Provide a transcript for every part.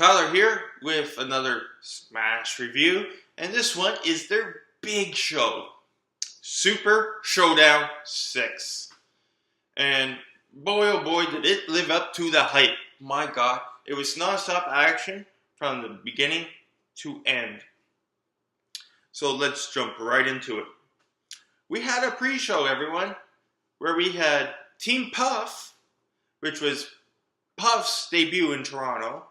Tyler here with another Smash review, and this one is their big show, Super Showdown 6. And boy oh boy did it live up to the hype. My god, it was non-stop action from the beginning to end. So let's jump right into it. We had a pre-show, everyone, where we had Team Puff, which was Puff's debut in Toronto.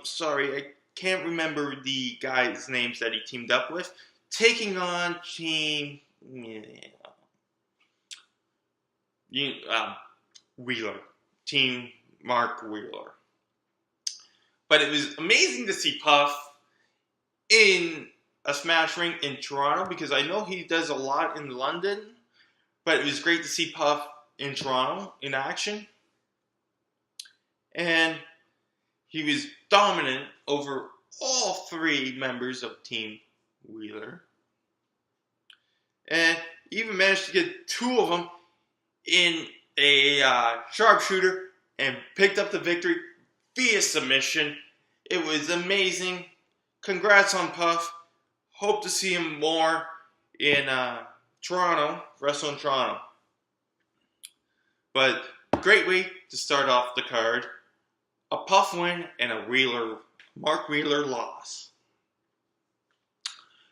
Sorry, I can't remember the guys' names that he teamed up with. Taking on Team Wheeler. Team Mark Wheeler. But it was amazing to see Puff in a Smash ring in Toronto, because I know he does a lot in London, but it was great to see Puff in Toronto in action. And he was dominant over all three members of Team Wheeler. And even managed to get two of them in a sharpshooter and picked up the victory via submission. It was amazing. Congrats on Puff. Hope to see him more in Toronto, wrestle in Toronto. But great way to start off the card. A Puff win and a Mark Wheeler loss.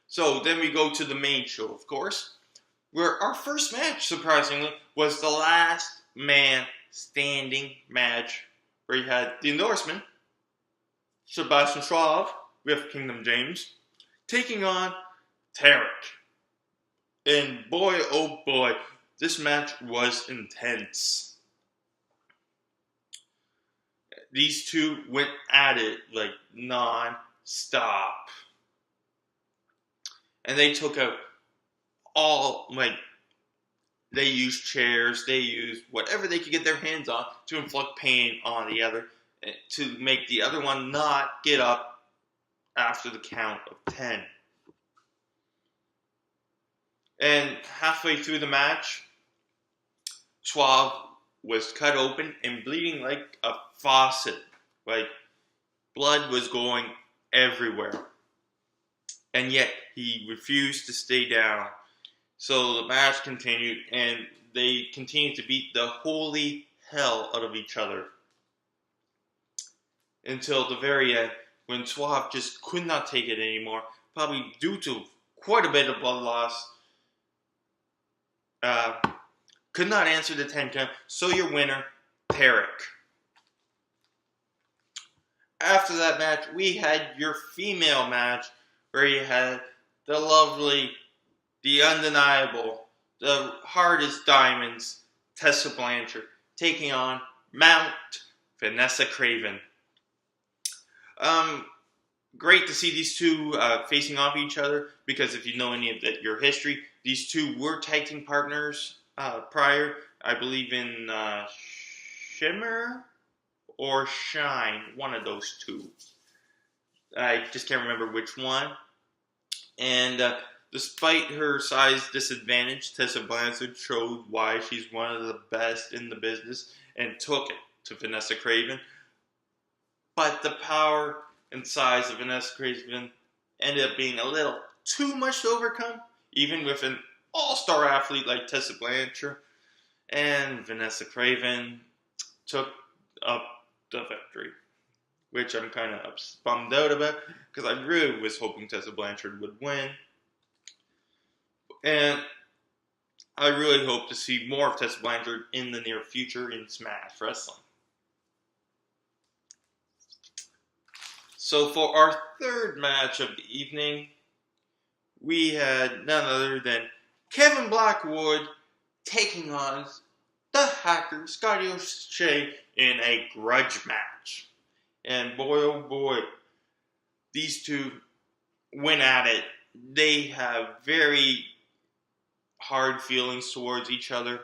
So then we go to the main show, of course, where our first match, surprisingly, was the last man standing match, where you had the endorsement, Sebastian with Kingdom James, taking on Tarik. And boy, oh boy, this match was intense. These two went at it like non-stop. And they took out they used chairs, they used whatever they could get their hands on to inflict pain on the other, to make the other one not get up after the count of 10. And halfway through the match, Suave was cut open and bleeding like a faucet. Like, blood was going everywhere. And yet, he refused to stay down. So the match continued, and they continued to beat the holy hell out of each other. Until the very end, when Suave just could not take it anymore, probably due to quite a bit of blood loss. Could not answer the 10 count, so your winner, Tarik. After that match, we had your female match, where you had the lovely, the undeniable, the hardest diamonds, Tessa Blanchard, taking on Mount Vanesa Kraven. Great to see these two facing off each other, because if you know any of your history, these two were tag team partners prior, I believe in Shimmer or Shine, one of those two. I just can't remember which one. And despite her size disadvantage, Tessa Blanchard showed why she's one of the best in the business and took it to Vanesa Kraven. But the power and size of Vanesa Kraven ended up being a little too much to overcome, even with an all-star athlete like Tessa Blanchard. And Vanesa Kraven took up the victory, which I'm kind of bummed out about, because I really was hoping Tessa Blanchard would win. And I really hope to see more of Tessa Blanchard in the near future in Smash Wrestling. So for our third match of the evening, we had none other than Kevin Blackwood taking on the hacker, Scotty in a grudge match. And boy, oh boy, these two went at it. They have very hard feelings towards each other.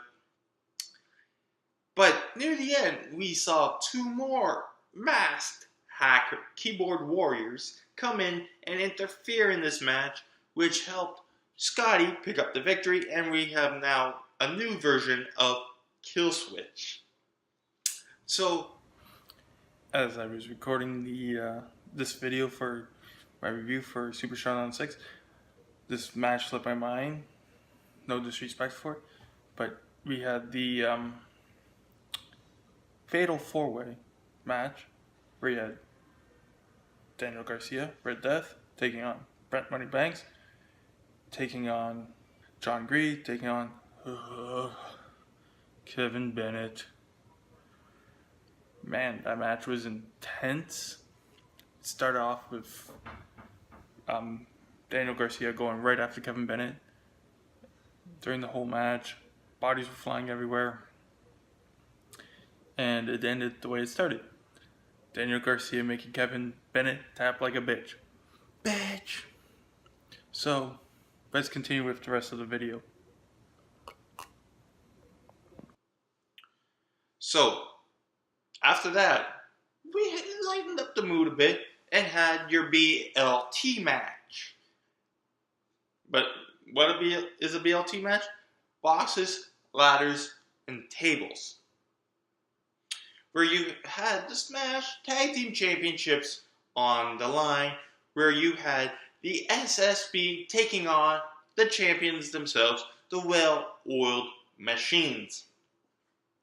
But near the end, we saw two more masked hacker keyboard warriors come in and interfere in this match, which helped Scotty pick up the victory, and we have now a new version of Kill Switch. So as I was recording this video for my review for Super Showdown 6, this match slipped my mind. No disrespect for it, but we had the Fatal 4-Way match where you had Daniel Garcia, Red Death, taking on Brent Moneybanks, taking on John Greed, taking on Kevin Bennett. Man, that match was intense. It started off with Daniel Garcia going right after Kevin Bennett. During the whole match, bodies were flying everywhere. And it ended the way it started. Daniel Garcia making Kevin Bennett tap like a bitch. Bitch! So, let's continue with the rest of the video. So, after that, we had lightened up the mood a bit and had your B.L.T match. But what is a B.L.T match? Boxes, ladders, and tables. Where you had the Smash Tag Team Championships on the line, where you had the SSB taking on the champions themselves, the Well-Oiled Machines.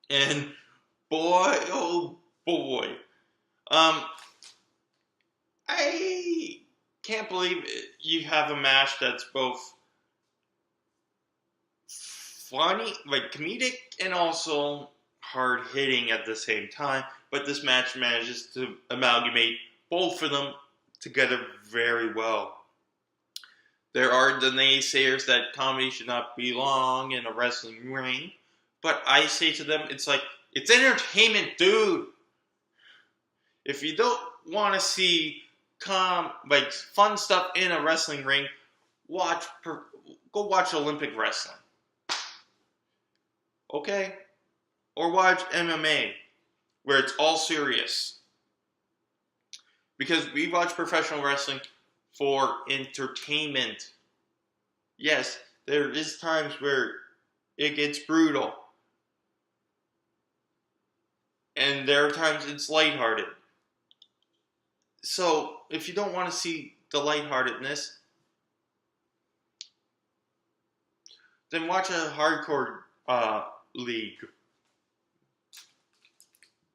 And boy, oh boy, I can't believe you have a match that's both funny, like comedic, and also hard hitting at the same time. But this match manages to amalgamate both of them together very well. There are the naysayers that comedy should not belong in a wrestling ring, but I say to them, it's entertainment, dude. If you don't want to see fun stuff in a wrestling ring, go watch Olympic wrestling. Okay? Or watch MMA, where it's all serious. Because we watch professional wrestling for entertainment. Yes, there is times where it gets brutal. And there are times it's lighthearted. So, if you don't want to see the lightheartedness, then watch a hardcore league.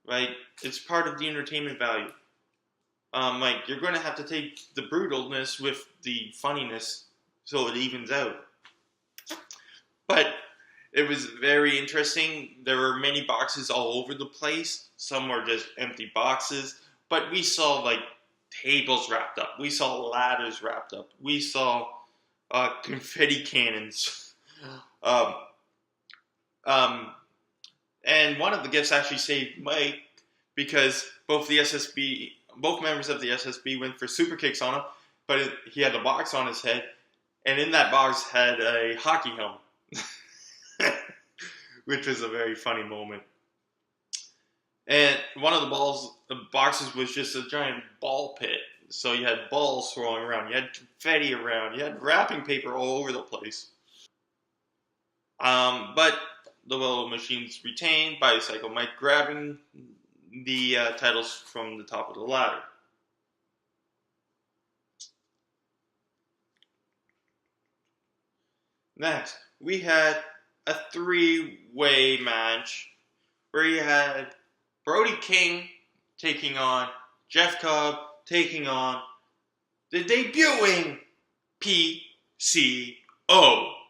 Right? It's part of the entertainment value. You're going to have to take the brutalness with the funniness so it evens out. But it was very interesting. There were many boxes all over the place. Some were just empty boxes. But we saw, tables wrapped up. We saw ladders wrapped up. We saw confetti cannons. And one of the gifts actually saved Mike because both members of the SSB went for super kicks on him, but he had a box on his head, and in that box had a hockey helmet, which was a very funny moment. And one of the boxes was just a giant ball pit, so you had balls swirling around, you had confetti around, you had wrapping paper all over the place. But the Well-Oiled Machines retained by Psycho Mike grabbing the titles from the top of the ladder. Next, we had a 3-way match where you had Brody King taking on Jeff Cobb, taking on the debuting PCO,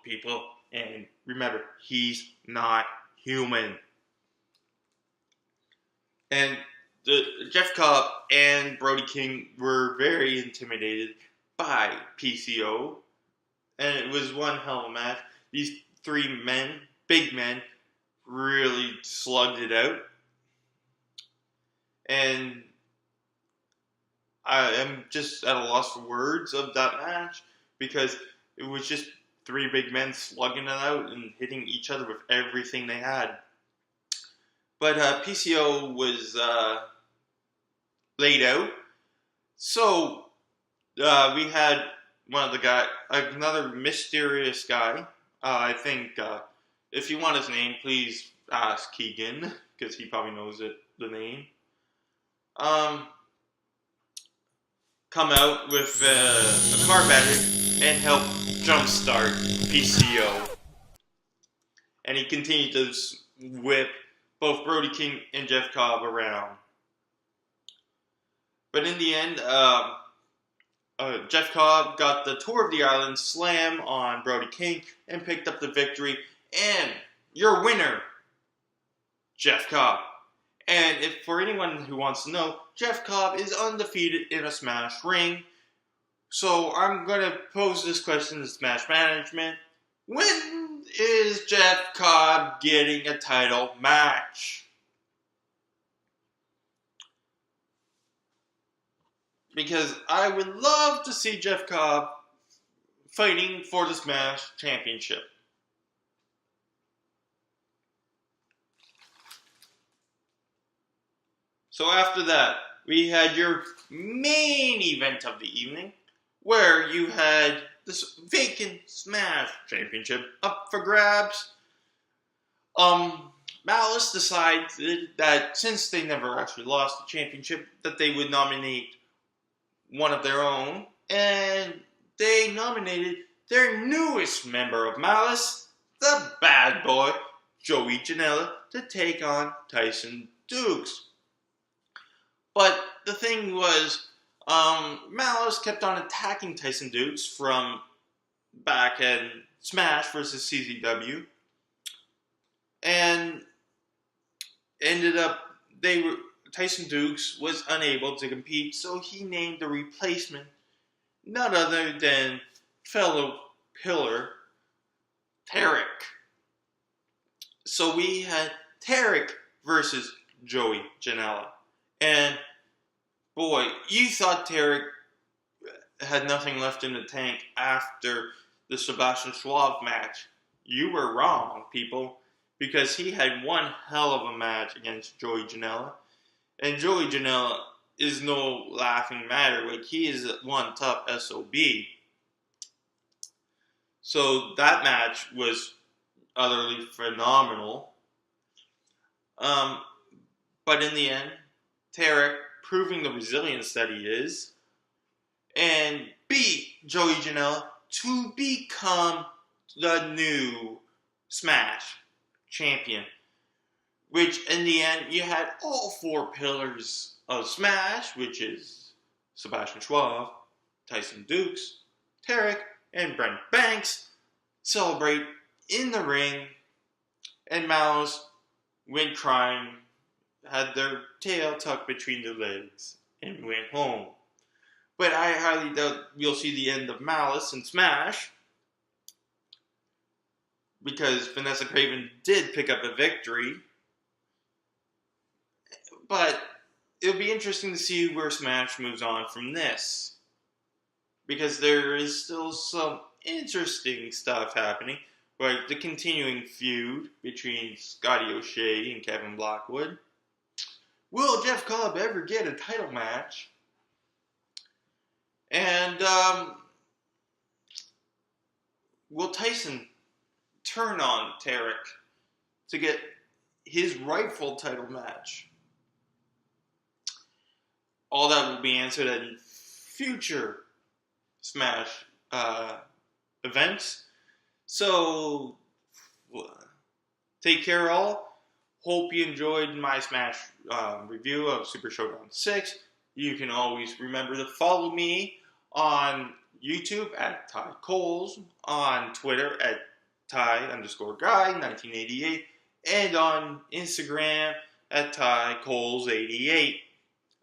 people. And remember, he's not human. And Jeff Cobb and Brody King were very intimidated by PCO. And it was one hell of a match. These 3 men, big men, really slugged it out. And I am just at a loss for words of that match because it was just 3 big men slugging it out and hitting each other with everything they had. But PCO was laid out. So we had another mysterious guy. I think if you want his name, please ask Keegan because he probably knows the name. come out with a car battery and help jumpstart PCO. And he continued to whip both Brody King and Jeff Cobb around. But in the end, Jeff Cobb got the Tour of the Island slam on Brody King and picked up the victory. And your winner, Jeff Cobb. And if for anyone who wants to know, Jeff Cobb is undefeated in a Smash ring. So I'm going to pose this question to Smash Management. When is Jeff Cobb getting a title match? Because I would love to see Jeff Cobb fighting for the Smash Championship. So after that, we had your main event of the evening, where you had this vacant Smash Championship up for grabs. Malice decided that since they never actually lost the championship, that they would nominate one of their own, and they nominated their newest member of Malice, the bad boy, Joey Janela, to take on Tyson Dukes. But the thing was, Malice kept on attacking Tyson Dukes from back in Smash versus CZW, and ended up Tyson Dukes was unable to compete, so he named the replacement none other than fellow pillar Tarik. So we had Tarik versus Joey Janela. And boy, you thought Tarik had nothing left in the tank after the Sebastian Suave match. You were wrong, people, because he had one hell of a match against Joey Janela. And Joey Janela is no laughing matter. Like, he is one tough SOB. So that match was utterly phenomenal. But in the end, Tarik, proving the resilience that he is, and beat Joey Janela to become the new Smash champion. Which, in the end, you had all four pillars of Smash, which is Sebastian Suave, Tyson Dukes, Tarik, and Brent Banks, celebrate in the ring, and Malice went crying, had their tail tucked between their legs, and went home. But I highly doubt you'll see the end of Malice in Smash, because Vanesa Kraven did pick up a victory. But it'll be interesting to see where Smash moves on from this, because there is still some interesting stuff happening, like the continuing feud between Scotty O'Shea and Kevin Blackwood. Will Jeff Cobb ever get a title match? And will Tyson turn on Tarik to get his rightful title match? All that will be answered in future Smash events. So, take care all. Hope you enjoyed my Smash review of Super Showdown 6. You can always remember to follow me on YouTube at Ty Coles, on Twitter at Ty_Guy1988, and on Instagram at Ty Coles88.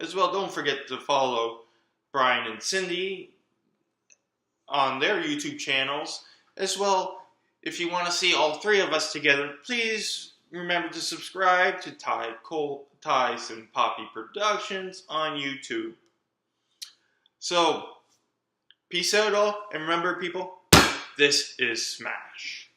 As well, don't forget to follow Brian and Cindy on their YouTube channels. As well, if you want to see all three of us together, please remember to subscribe to Ty's and Poppy Productions on YouTube. So, peace out all, and remember people, this is Smash.